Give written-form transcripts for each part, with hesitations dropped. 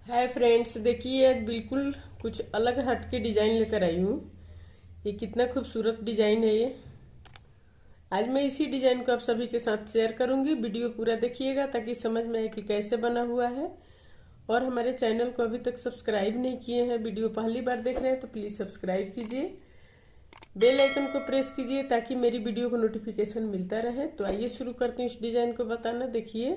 Hi friends, देखिए आज बिल्कुल कुछ अलग हट के डिजाइन लेकर आई हूँ। ये कितना खूबसूरत डिजाइन है ये। आज मैं इसी डिजाइन को आप सभी के साथ शेयर करूंगी। वीडियो पूरा देखिएगा ताकि समझ में आए कि कैसे बना हुआ है। और हमारे चैनल को अभी तक सब्सक्राइब नहीं किए हैं, वीडियो पहली बार देख रहे हैं तो प्लीज़ सब्सक्राइब कीजिए, बेल आइकन को प्रेस कीजिए ताकि मेरी वीडियो को नोटिफिकेशन मिलता रहे। तो आइए शुरू करते हैं इस डिजाइन को बताना। देखिए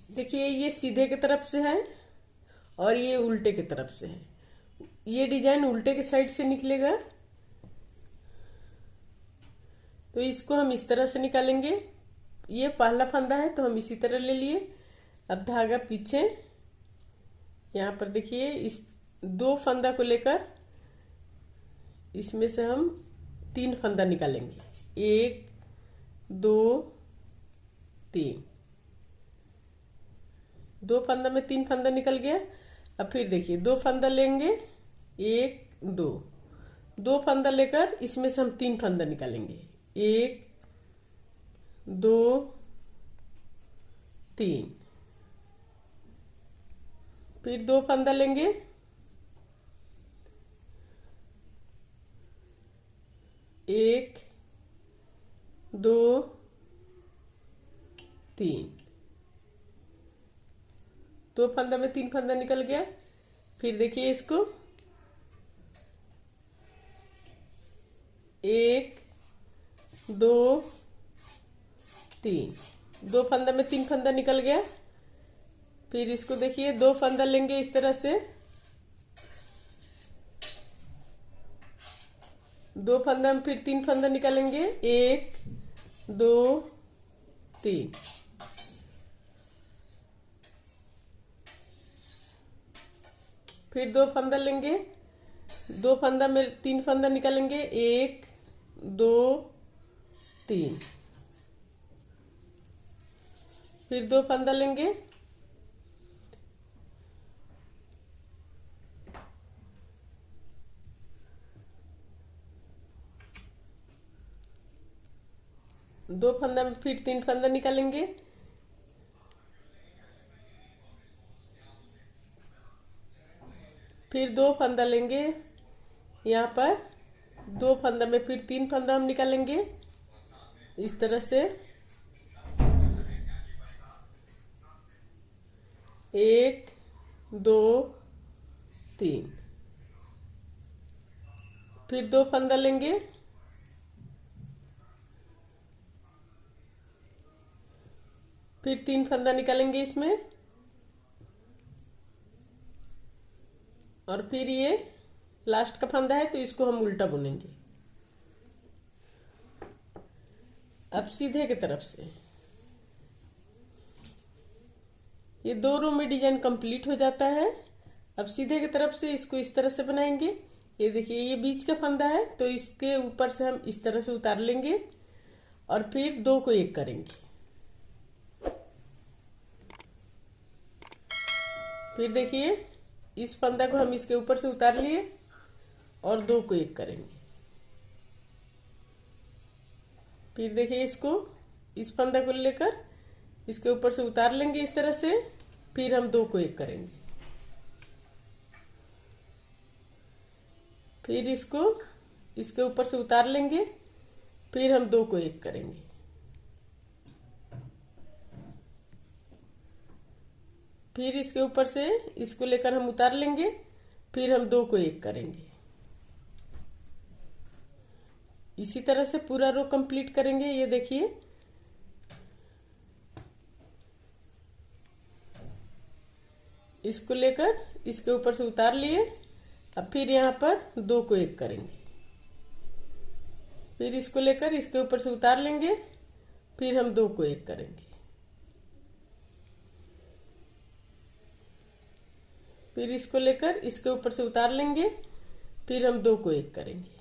देखिए ये सीधे की तरफ से है और ये उल्टे की तरफ से है। ये डिजाइन उल्टे के साइड से निकलेगा तो इसको हम इस तरह से निकालेंगे। ये पहला फंदा है तो हम इसी तरह ले लिए। अब धागा पीछे यहाँ पर देखिए, इस दो फंदा को लेकर इसमें से हम तीन फंदा निकालेंगे। एक, दो, तीन। दो फंदा में तीन फंदा निकल गया। अब फिर देखिए दो फंदा लेंगे, एक, दो। दो फंदा लेकर इसमें से हम तीन फंदा निकालेंगे। एक, दो, तीन। फिर दो फंदा लेंगे, एक, दो, तीन। दो फंदा में तीन फंदा निकल गया। फिर देखिए इसको, एक, दो, तीन। दो फंदा में तीन फंदा निकल गया। फिर इसको देखिए दो फंदा लेंगे इस तरह से। दो फंदा में फिर तीन फंदा निकालेंगे। एक, दो, तीन। फिर दो फंदा लेंगे। दो फंदा में तीन फंदा निकालेंगे। एक, दो, तीन। फिर दो फंदा लेंगे। दो फंदा में फिर तीन फंदा निकालेंगे। फिर दो फंदा लेंगे। यहाँ पर दो फंदा में फिर तीन फंदा हम निकालेंगे इस तरह से। एक, दो, तीन। फिर दो फंदा लेंगे। फिर तीन फंदा निकालेंगे इसमें। और फिर ये लास्ट का फंदा है तो इसको हम उल्टा बुनेंगे। अब सीधे की तरफ से ये दो रो में डिजाइन कंप्लीट हो जाता है। अब सीधे की तरफ से इसको इस तरह से बनाएंगे। ये देखिए ये बीच का फंदा है तो इसके ऊपर से हम इस तरह से उतार लेंगे और फिर दो को एक करेंगे। फिर देखिए इस फंदा को हम इसके ऊपर से उतार लिए और दो को एक करेंगे। फिर देखिए इसको, इस फंदा को लेकर इसके ऊपर से उतार लेंगे इस तरह से। फिर हम दो को एक करेंगे। फिर इसको इसके ऊपर से उतार लेंगे। फिर हम दो को एक करेंगे। फिर इसके ऊपर से इसको लेकर हम उतार लेंगे। फिर हम दो को एक करेंगे। इसी तरह से पूरा रो कंप्लीट करेंगे। ये देखिए इसको लेकर इसके ऊपर से उतार लिए। अब फिर यहाँ पर दो को एक करेंगे। फिर इसको लेकर इसके ऊपर से उतार लेंगे। फिर हम दो को एक करेंगे। फिर इसको लेकर इसके ऊपर से उतार लेंगे। फिर हम दो को एक करेंगे।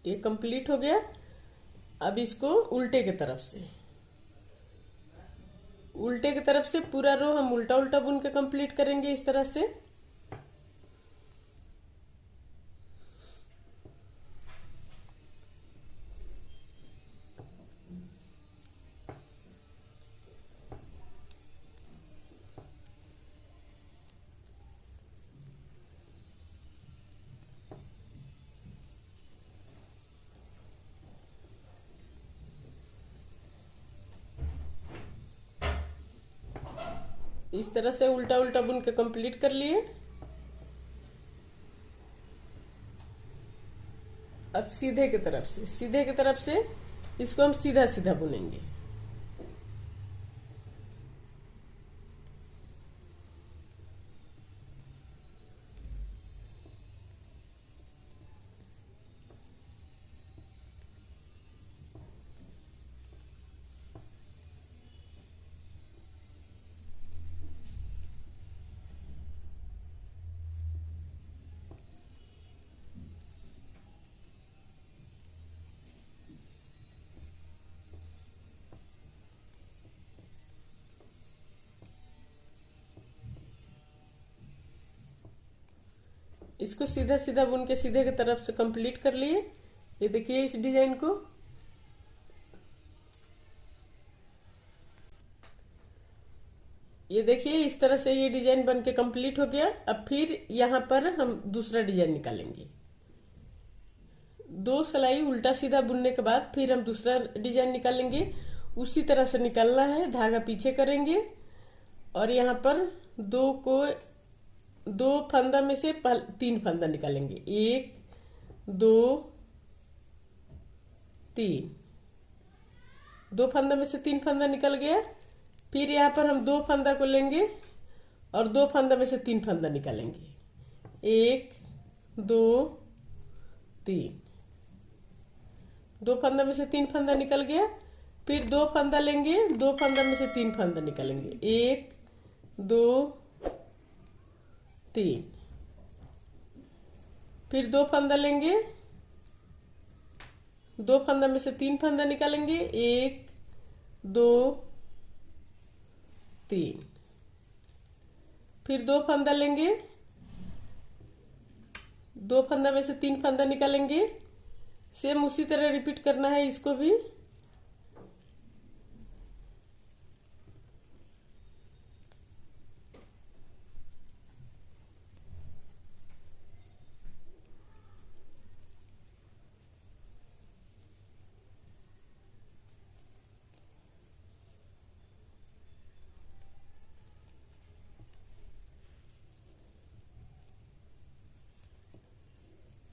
ये कंप्लीट हो गया। अब इसको उल्टे की तरफ से उल्टे की तरफ से पूरा रो हम उल्टा उल्टा बुन के कंप्लीट करेंगे इस तरह से। इस तरह से उल्टा उल्टा बुन के कंप्लीट कर लिए। अब सीधे की तरफ से इसको हम सीधा सीधा बुनेंगे। इसको सीधा सीधा बुन के सीधे की तरफ से कंप्लीट कर लिए। ये देखिए इस डिजाइन को। ये देखिए इस तरह से ये डिजाइन बन के कंप्लीट हो गया। अब फिर यहाँ पर हम दूसरा डिजाइन निकालेंगे। 2 सिलाई उल्टा सीधा बुनने के बाद फिर हम दूसरा डिजाइन निकालेंगे। उसी तरह से निकालना है, धागा पीछे करेंगे और यहाँ पर 2 फंदा में से 3 फंदा निकालेंगे। 1 2 3, 2 फंदा में से 3 फंदा निकल गया। फिर यहाँ पर हम 2 फंदा को लेंगे और 2 फंदा में से 3 फंदा निकालेंगे। 1 2 3, 2 फंदा में से 3 फंदा निकल गया। फिर 2 फंदा लेंगे, 2 फंदा में से 3 फंदा निकालेंगे। 1 2 3, फिर 2 फंदा लेंगे, 2 फंदा में से 3 फंदा निकालेंगे। 1 2 3, फिर 2 फंदा लेंगे, 2 फंदा में से 3 फंदा निकालेंगे। सेम उसी तरह रिपीट करना है इसको भी।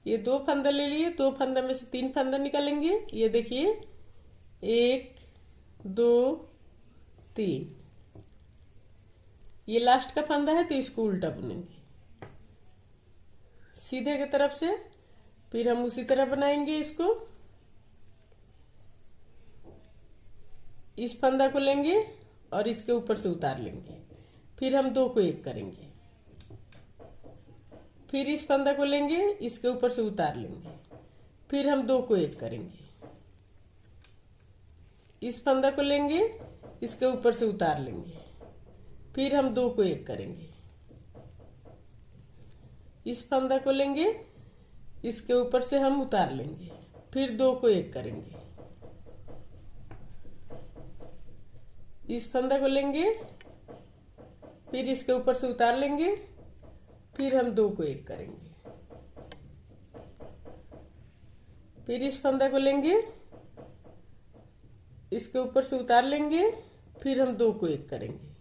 ये 2 फंदा ले लिए, 2 फंदा में से 3 फंदा निकालेंगे। ये देखिए 1 2 3, ये लास्ट का फंदा है तो इसको उल्टा बुनेंगे सीधे की तरफ से। फिर हम उसी तरह बनाएंगे इसको। इस फंदा को लेंगे और इसके ऊपर से उतार लेंगे। फिर हम 2 को एक करेंगे। फिर इस फंदा को लेंगे, इसके ऊपर से उतार लेंगे। फिर हम 2 को एक करेंगे। इस फंदा को लेंगे, इसके ऊपर से उतार लेंगे। फिर हम 2 को एक करेंगे। इस फंदा को लेंगे, इसके ऊपर से हम उतार लेंगे। फिर 2 को एक करेंगे। इस फंदा को लेंगे, फिर इसके ऊपर से उतार लेंगे। फिर हम 2 को एक करेंगे। फिर इस फंदा को लेंगे, इसके ऊपर से उतार लेंगे। फिर हम 2 को एक करेंगे।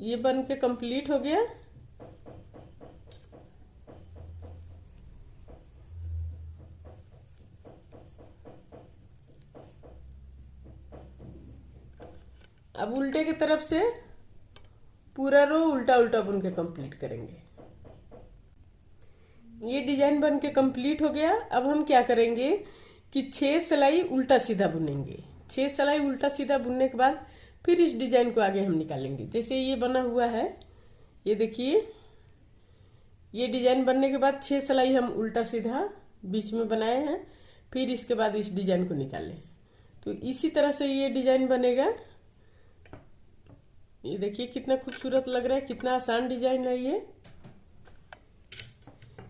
ये बन के कंप्लीट हो गया। अब उल्टे की तरफ से पूरा रो उल्टा उल्टा बुन के कंप्लीट करेंगे। ये डिजाइन बन के कंप्लीट हो गया। अब हम क्या करेंगे कि 6 सिलाई उल्टा सीधा बुनेंगे। 6 सिलाई उल्टा सीधा बुनने के बाद फिर इस डिजाइन को आगे हम निकालेंगे। जैसे ये बना हुआ है, ये देखिए, ये डिजाइन बनने के बाद 6 सिलाई हम उल्टा सीधा बीच में बनाए हैं। फिर इसके बाद इस डिजाइन को निकालें, तो इसी तरह से ये डिजाइन बनेगा। ये देखिए कितना खूबसूरत लग रहा है, कितना आसान डिजाइन है ये।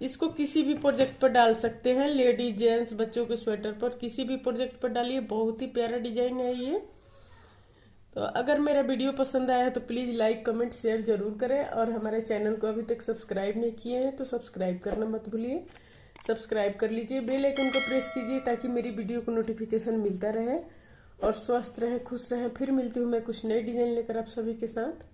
इसको किसी भी प्रोजेक्ट पर डाल सकते हैं, लेडीज जेंट्स बच्चों के स्वेटर पर, किसी भी प्रोजेक्ट पर डालिए। बहुत ही प्यारा डिजाइन है ये। तो अगर मेरा वीडियो पसंद आया तो प्लीज़ लाइक कमेंट शेयर जरूर करें, और हमारे चैनल को अभी तक सब्सक्राइब नहीं किए हैं तो सब्सक्राइब करना मत भूलिए। सब्सक्राइब कर लीजिए, बेल आइकन को प्रेस कीजिए ताकि मेरी वीडियो को नोटिफिकेशन मिलता रहे। और स्वस्थ रहें, खुश रहें। फिर मिलती हूँ मैं कुछ नई डिजाइन लेकर आप सभी के साथ।